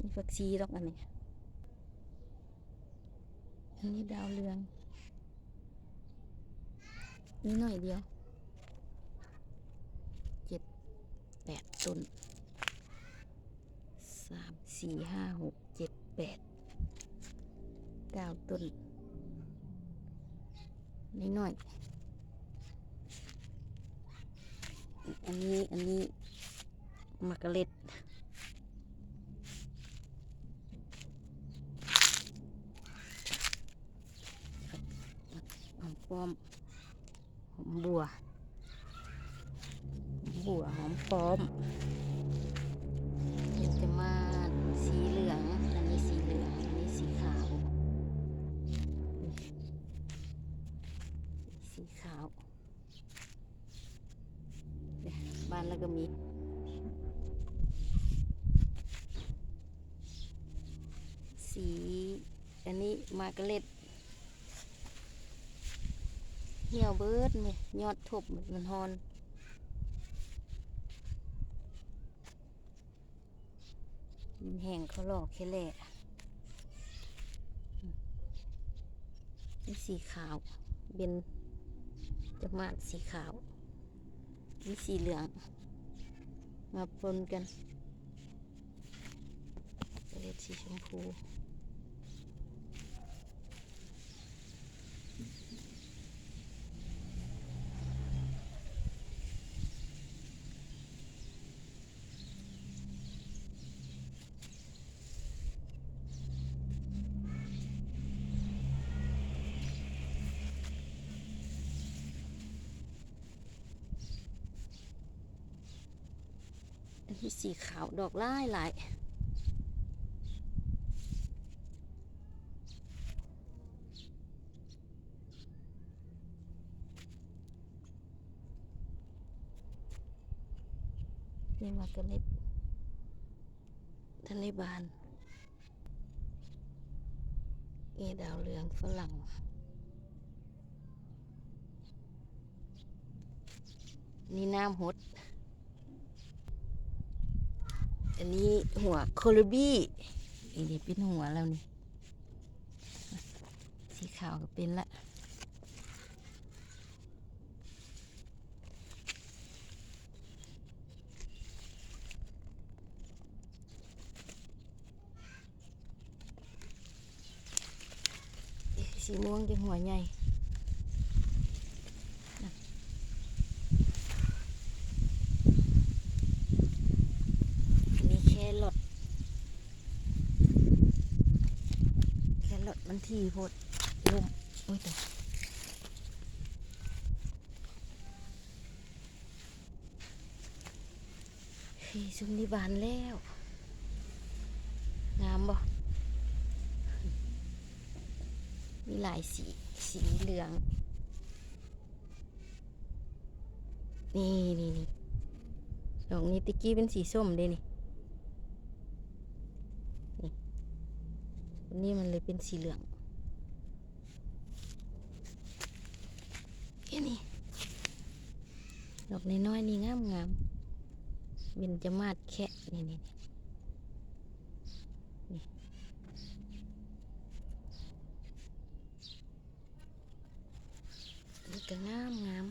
มีผักชีดอกอันนี้ดาวเรืองนี่หน่อยเดียว7-8 ต้น3-4-5-6-7-8-9 ต้นนิดหน่อยอันนี้มะกะเล็ดหอมป้อมหอมบัวหอมป้อมเดี๋ยวจะมาสีเหลืองอันนี้สีเหลืองอันนี้สีขาวเนี่ยบ้านแล้วก็มีสีอันนี้มากระเล็ดเหี่ยวเบิดเนี่ยยอดทบมันฮอนแห้งเขาหลอกแค่แหละนี่สีขาวเป็นจะมาสีขาวนี่สีเหลืองมาปนกันเล็ดสีชมพูอันนี้สีขาวดอกหลายนี่มากระเล็ดทะเลบานนี่ดาวเรืองฝรั่งนี่น้ำหดอันนี้หัวโคลบี้อันนี้เป็นหัวแล้วนี่สีขาวก็เป็นละสีม่วงจะหัวใหญ่อันนี้แครอทมันทีโพดลุ่มโอ้ยแต่ซุมนี้บานแล้วงามบ่มีหลายสีเหลืองนี่ดอกนี้ตะกี้เป็นสีส้มเลยนี่มันเลยเป็นสีเหลืองนี่ดอกน้อยๆนี่งามเบญจมาศแค่นี่ก็งาม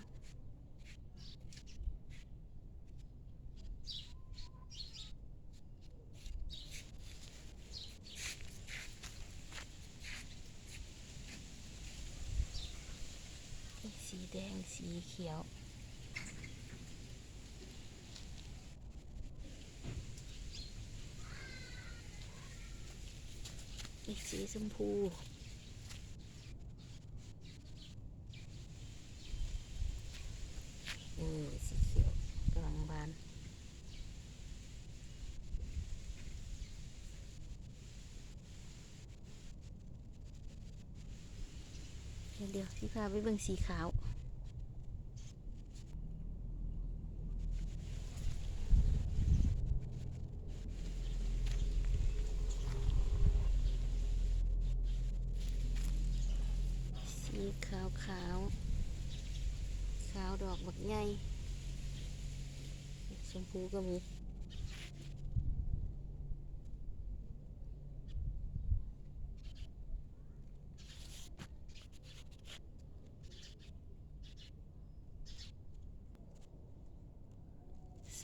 สีแดงสีเขียวอีกสีชมพูสีเขียวกำลังบานเดี๋ยวพี่พาไปเบิ่งสีขาวสีขาวดอกบักใหญ่ชมพูก็มี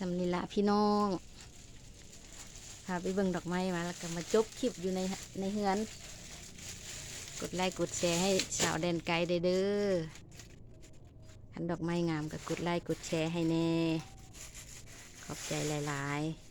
สำนีละพี่น้องพาไปเบิ่งดอกไม้มาแล้วก็มาจบคลิปอยู่ในเฮือนกดไลค์กดแชร์ให้สาวแดนไกลเด้อคันดอกไม้งามก็กดไลค์กดแชร์ให้แน่ขอบใจหลายๆ